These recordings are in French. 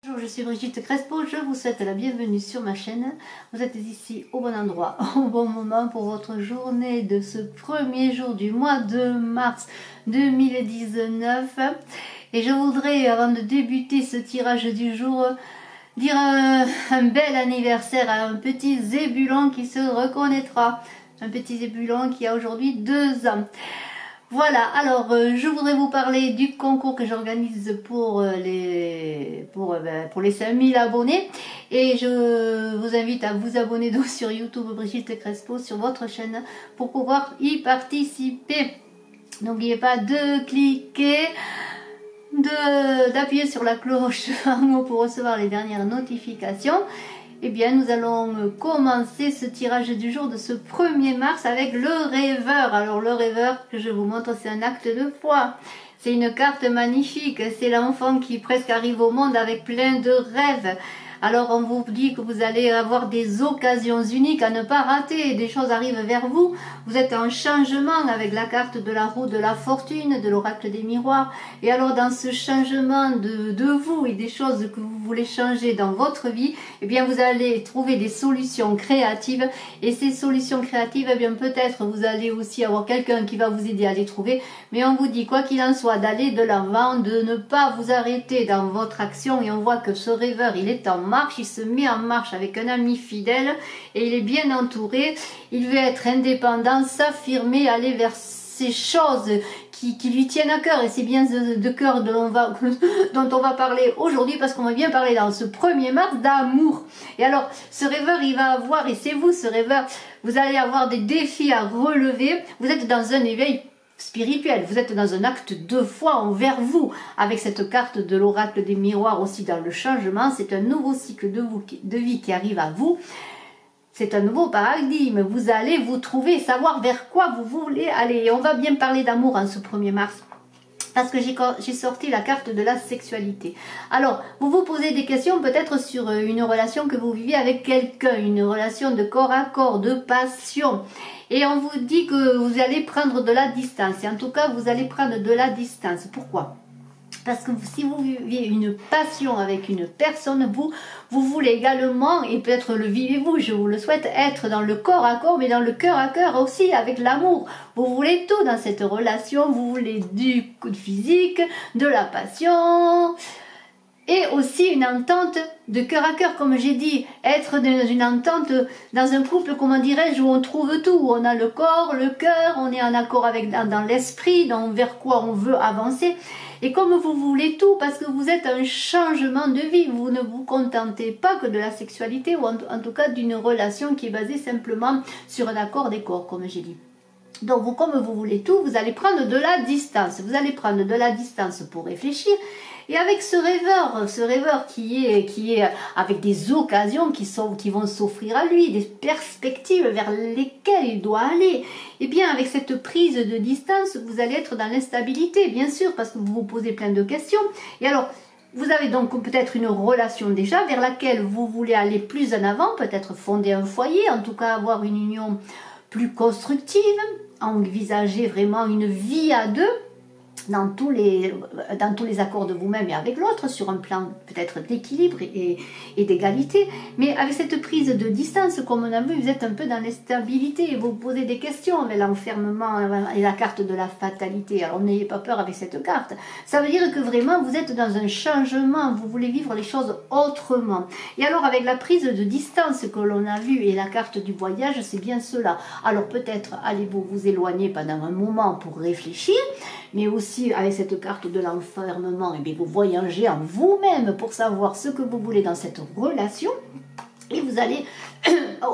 Bonjour, je suis Brigitte Crespo, je vous souhaite la bienvenue sur ma chaîne. Vous êtes ici au bon endroit, au bon moment pour votre journée de ce premier jour du mois de mars 2019. Et je voudrais, avant de débuter ce tirage du jour, dire un bel anniversaire à un petit zébulon qui se reconnaîtra. Un petit zébulon qui a aujourd'hui 2 ans. Voilà, alors je voudrais vous parler du concours que j'organise pour les 5000 abonnés. Et je vous invite à vous abonner donc sur YouTube Brigitte Crespo, sur votre chaîne, pour pouvoir y participer. N'oubliez pas de cliquer, d'appuyer sur la cloche en haut pour recevoir les dernières notifications. Eh bien, nous allons commencer ce tirage du jour de ce 1er mars avec le rêveur. Alors, le rêveur que je vous montre, c'est un acte de foi. C'est une carte magnifique. C'est l'enfant qui presque arrive au monde avec plein de rêves. Alors, on vous dit que vous allez avoir des occasions uniques à ne pas rater. Des choses arrivent vers vous. Vous êtes en changement avec la carte de la roue de la fortune, de l'oracle des miroirs. Et alors, dans ce changement de vous et des choses que vous voulez changer dans votre vie, eh bien, vous allez trouver des solutions créatives. Et ces solutions créatives, eh bien, peut-être vous allez aussi avoir quelqu'un qui va vous aider à les trouver. Mais on vous dit, quoi qu'il en soit, d'aller de l'avant, de ne pas vous arrêter dans votre action. Et on voit que ce rêveur, il est en marche, il se met en marche avec un ami fidèle et il est bien entouré. Il veut être indépendant, s'affirmer, aller vers ces choses qui lui tiennent à cœur, et c'est bien de cœur dont on va parler aujourd'hui, parce qu'on va bien parler dans ce 1er mars d'amour. Et alors, ce rêveur, il va avoir, et c'est vous ce rêveur, vous allez avoir des défis à relever. Vous êtes dans un éveil spirituel, vous êtes dans un acte de foi envers vous, avec cette carte de l'oracle des miroirs aussi dans le changement. C'est un nouveau cycle de vie qui arrive à vous. C'est un nouveau paradigme. Vous allez vous trouver, savoir vers quoi vous voulez aller. Et on va bien parler d'amour en ce 1er mars. Parce que j'ai sorti la carte de la sexualité. Alors, vous vous posez des questions peut-être sur une relation que vous vivez avec quelqu'un, une relation de corps à corps, de passion. Et on vous dit que vous allez prendre de la distance. Et en tout cas, vous allez prendre de la distance. Pourquoi ? Parce que si vous vivez une passion avec une personne, vous voulez également, et peut-être le vivez-vous, je vous le souhaite, être dans le corps à corps, mais dans le cœur à cœur aussi, avec l'amour. Vous voulez tout dans cette relation, vous voulez du physique, de la passion, et aussi une entente de cœur à cœur, comme j'ai dit, être dans une entente, dans un couple, comment dirais-je, où on trouve tout, où on a le corps, le cœur, on est en accord avec dans l'esprit, vers quoi on veut avancer. Et comme vous voulez tout, parce que vous êtes un changement de vie, vous ne vous contentez pas que de la sexualité, ou en tout cas d'une relation qui est basée simplement sur un accord des corps, comme j'ai dit. Donc, comme vous voulez tout, vous allez prendre de la distance. Vous allez prendre de la distance pour réfléchir. Et avec ce rêveur qui est avec des occasions qui vont s'offrir à lui, des perspectives vers lesquelles il doit aller, eh bien, avec cette prise de distance, vous allez être dans l'instabilité, bien sûr, parce que vous vous posez plein de questions. Et alors, vous avez donc peut-être une relation déjà vers laquelle vous voulez aller plus en avant, peut-être fonder un foyer, en tout cas avoir une union plus constructive, envisager vraiment une vie à deux, dans tous les accords de vous-même et avec l'autre, sur un plan peut-être d'équilibre et d'égalité. Mais avec cette prise de distance, comme on a vu, vous êtes un peu dans l'instabilité et vous posez des questions avec l'enfermement et la carte de la fatalité. Alors n'ayez pas peur avec cette carte. Ça veut dire que vraiment vous êtes dans un changement, vous voulez vivre les choses autrement. Et alors avec la prise de distance que l'on a vue et la carte du voyage, c'est bien cela. Alors peut-être allez-vous vous éloigner pendant un moment pour réfléchir, mais aussi avec cette carte de l'enfermement, et bien vous voyagez en vous-même pour savoir ce que vous voulez dans cette relation, et vous allez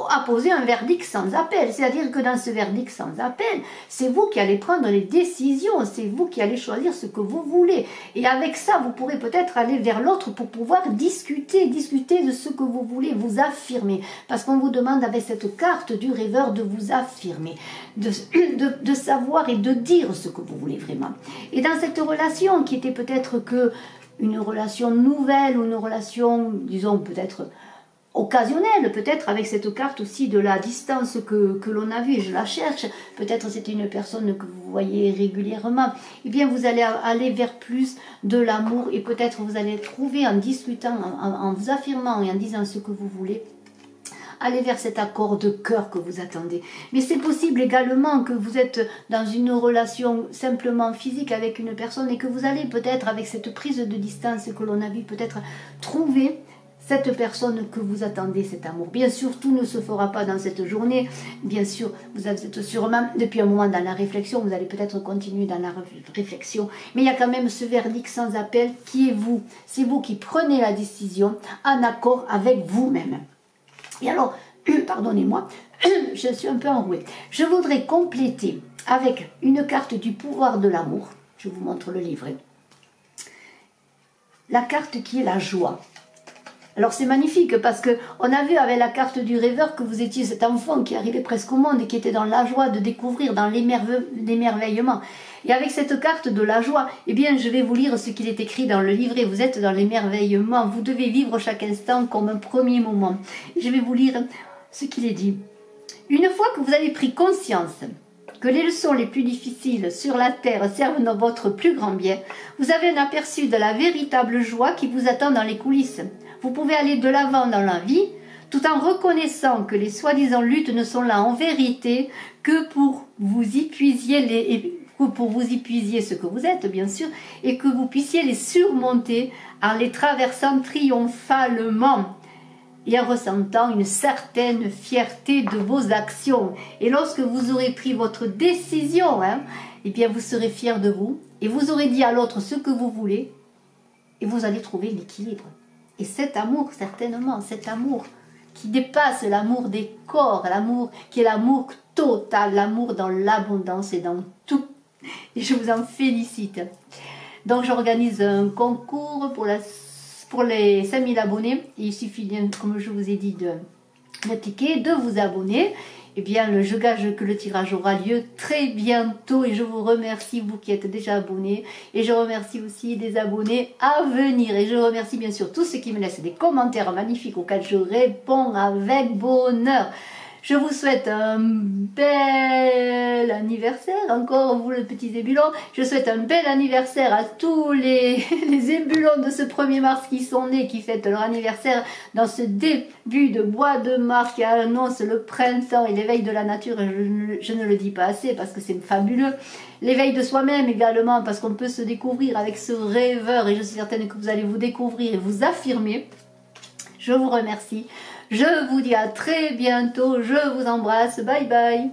apposer un verdict sans appel. C'est-à-dire que dans ce verdict sans appel, c'est vous qui allez prendre les décisions, c'est vous qui allez choisir ce que vous voulez. Et avec ça, vous pourrez peut-être aller vers l'autre pour pouvoir discuter de ce que vous voulez, vous affirmer. Parce qu'on vous demande avec cette carte du rêveur de vous affirmer, de savoir et de dire ce que vous voulez vraiment. Et dans cette relation qui était peut-être que une relation nouvelle ou une relation, disons peut-être occasionnelle, peut-être avec cette carte aussi de la distance que l'on a vue, je la cherche, peut-être c'était une personne que vous voyez régulièrement, eh bien vous allez aller vers plus de l'amour et peut-être vous allez trouver en discutant, en vous affirmant et en disant ce que vous voulez, aller vers cet accord de cœur que vous attendez. Mais c'est possible également que vous êtes dans une relation simplement physique avec une personne et que vous allez peut-être avec cette prise de distance que l'on a vu peut-être trouver cette personne que vous attendez, cet amour. Bien sûr, tout ne se fera pas dans cette journée. Bien sûr, vous êtes sûrement depuis un moment dans la réflexion, vous allez peut-être continuer dans la réflexion, mais il y a quand même ce verdict sans appel qui est vous. C'est vous qui prenez la décision en accord avec vous-même. Et alors, pardonnez-moi, je suis un peu enrouée. Je voudrais compléter avec une carte du pouvoir de l'amour. Je vous montre le livret. La carte qui est la joie. Alors c'est magnifique parce qu'on a vu avec la carte du rêveur que vous étiez cet enfant qui arrivait presque au monde et qui était dans la joie de découvrir, dans l'émerveillement. Et avec cette carte de la joie, eh bien je vais vous lire ce qu'il est écrit dans le livret. Vous êtes dans l'émerveillement, vous devez vivre chaque instant comme un premier moment. Je vais vous lire ce qu'il est dit. Une fois que vous avez pris conscience que les leçons les plus difficiles sur la terre servent dans votre plus grand bien, vous avez un aperçu de la véritable joie qui vous attend dans les coulisses. Vous pouvez aller de l'avant dans la vie, tout en reconnaissant que les soi-disant luttes ne sont là en vérité que pour vous y puisiez ce que vous êtes, bien sûr, et que vous puissiez les surmonter en les traversant triomphalement et en ressentant une certaine fierté de vos actions. Et lorsque vous aurez pris votre décision, eh bien vous serez fier de vous et vous aurez dit à l'autre ce que vous voulez et vous allez trouver l'équilibre. Et cet amour, certainement, cet amour qui dépasse l'amour des corps, l'amour qui est l'amour total, l'amour dans l'abondance et dans tout. Et je vous en félicite. Donc j'organise un concours pour les 5000 abonnés. Et il suffit, comme je vous ai dit, de cliquer, de vous abonner. Eh bien, je gage que le tirage aura lieu très bientôt et je vous remercie, vous qui êtes déjà abonnés. Et je remercie aussi des abonnés à venir. Et je remercie bien sûr tous ceux qui me laissent des commentaires magnifiques auxquels je réponds avec bonheur. Je vous souhaite un bel anniversaire, encore vous le petit zébulon. Je souhaite un bel anniversaire à tous les zébulons de ce 1er mars qui sont nés, qui fêtent leur anniversaire dans ce début de mois de mars qui annonce le printemps et l'éveil de la nature. Je ne le dis pas assez parce que c'est fabuleux. L'éveil de soi-même également parce qu'on peut se découvrir avec ce rêveur et je suis certaine que vous allez vous découvrir et vous affirmer. Je vous remercie. Je vous dis à très bientôt. Je vous embrasse. Bye bye.